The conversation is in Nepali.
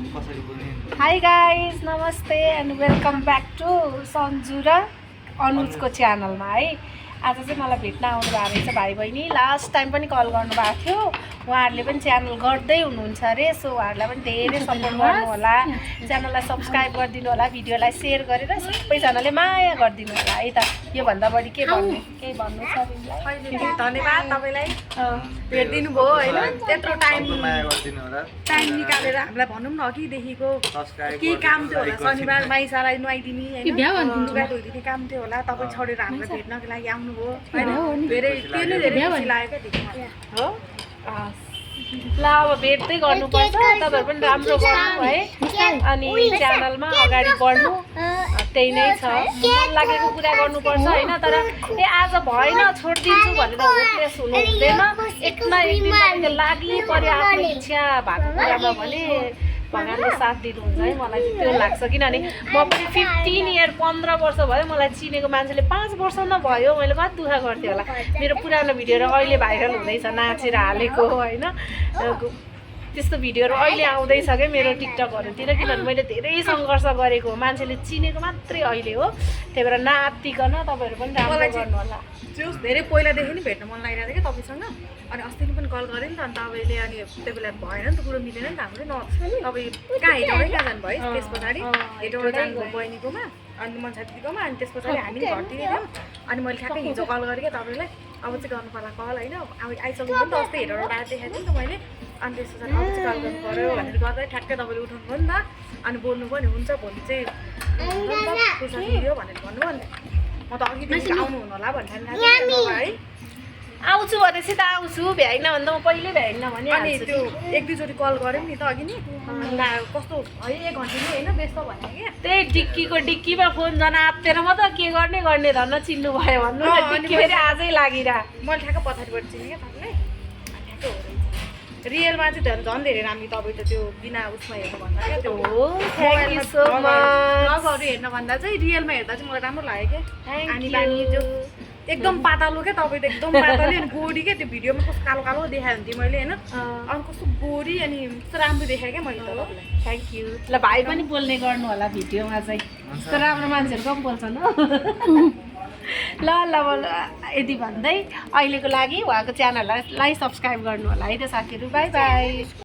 Hi guys, namaste and welcome back to Sanju र अनुजको च्यानलमा है। आज चाहिँ मलाई भेट्न आउनु भएको रहेछ भाइ बहिनी। लास्ट टाइम पनि कल गर्नुभएको थियो, उहाँहरूले पनि च्यानल गर्दै हुनुहुन्छ अरे। सो उहाँहरूलाई पनि धेरै सपोर्ट गर्नु होला, च्यानललाई सब्सक्राइब गरिदिनु होला, भिडियोलाई सेयर गरेर सबैजनाले माया गरिदिनु होला है त। योभन्दा बढी के भन्नु, केही भन्नु छ तिमीलाई? धन्यवाद तपाईलाई भेट्दिनु भयो हैन, त्यत्रो टाइम निकालेर हामीलाई भनौँ न अघिदेखिको के काम थियो होला, शनिबार माइसालाई नुहाइदिने हैन, लुगा धोइदिने काम थियो होला, तपाईँ छोडेर हामीलाई भेट्नको लागि आउनुभयो हैन। धेरै खुसी लाग्यो क्या हो। ल अब भेट्दै गर्नुपर्छ, तपाईँहरू पनि राम्रो गर्नु है अनि च्यानलमा अगाडि बढ्नु, त्यही नै छ। मन लागेको कुरा गर्नुपर्छ हैन, तर ए आज भएन छोडिदिन्छु भनेर होप्लेस हुनु हुँदैन। एक न एक दिन तपाईँको लागि पर्यो आफ्नो इच्छा भएको कुरामा भने भगवान्ले साथ दिनुहुन्छ है। मलाई चाहिँ त्यो लाग्छ, किनभने म पनि 15 इयर 15 वर्ष भयो मलाई चिनेको मान्छेले 5 वर्ष नभयो मैले कति दुःख गर्थेँ होला। मेरो पुरानो भिडियोहरू अहिले भाइरल हुँदैछ, नाचेर हालेको होइन, त्यस्तो भिडियोहरू अहिले आउँदैछ क्या मेरो टिकटकहरूतिर। किनभने मैले धेरै सङ्घर्ष गरेको, मान्छेले चिनेको मात्रै अहिले हो। त्यही भएर नआत्तिकन तपाईँहरू पनि राम्रो गर्नु होला। त्यो धेरै पहिलादेखि नै भेट्न मन लागिरहेको थियो क्या तपाईँसँग। अनि अस्ति पनि कल गरेँ नि त, अनि तपाईँले अनि त्यो बेला भएन नि त, कुरो मिलेन नि त हाम्रो। तपाईँ कहाँ हेटौँडै कहाँ जानुभयो त्यस पछाडि? हेटौँडा जानुभयो बहिनीकोमा अनि मनसा दिदीकोमा, अनि त्यस पछाडि हामी घरतिर थियौँ। अनि मैले ठ्याक्कै हिजो कल गरेँ क्या तपाईँलाई, अब चाहिँ गर्नु पर्ला कल होइन। अब आइसक्नु पनि त, अस्ति हेटौँडा डाँडा देखाएको थिएँ नि त मैले। अनि त्यस पछाडि अब चाहिँ कल गर्नु पऱ्यो भनेर गर्दा ठ्याक्कै तपाईँले उठाउनु भयो नि त। अनि बोल्नु पनि हुन्छ, भोलि चाहिँ फुर्सद मिल्यो भनेर भन्नुभयो नि। म त अघिदेखि आउनु हुनु होला भनेर है। आउँछु भनेपछि त आउँछु, भ्याइनँ भने त म पहिल्यै भ्याइनँ भने। अनि त्यो एक दुईचोटि कल गऱ्यौँ नि त अघि नि, कस्तो है 1 घन्टा नि होइन व्यस्त भने क्या। त्यही डिक्कीमा फोन जनातेर म त के गर्ने धन्न चिन्नु भयो भन्नु न। डिक्की फेरि आजै लागिरह। मैले ठ्याक्क पछाडिबाट चिनेँ क्या तपाईँलाई, ठ्याक्कै हो रहेछ। रियलमा चाहिँ झन् धेरै राम्रो तपाईँ त त्यो बिना उसमा हेर्नुभन्दा क्या, त्यो थ्याङ्क यू सो मच। ब्लगहरू हेर्नुभन्दा चाहिँ रियलमा हेर्दा चाहिँ मलाई राम्रो लाग्यो क्या। अनि बानी जो एकदम पातलो क्या तपाईँ त, एकदम पातलो अनि गोरी क्या। त्यो भिडियोमा कस्तो कालो कालो देखायो हुन्थेँ मैले होइन, अनि कस्तो गोरी अनि कस्तो राम्रो देखाएँ क्या मैले त तपाईँलाई। Thank you. ल भाइ पनि बोल्ने गर्नु होला भिडियोमा चाहिँ, यस्तो राम्रो मान्छेहरू कम बोल्छन् हो। ल यदि भन्दै अहिलेको लागि उहाँको च्यानललाई सब्सक्राइब गर्नु होला है त साथीहरू। By by.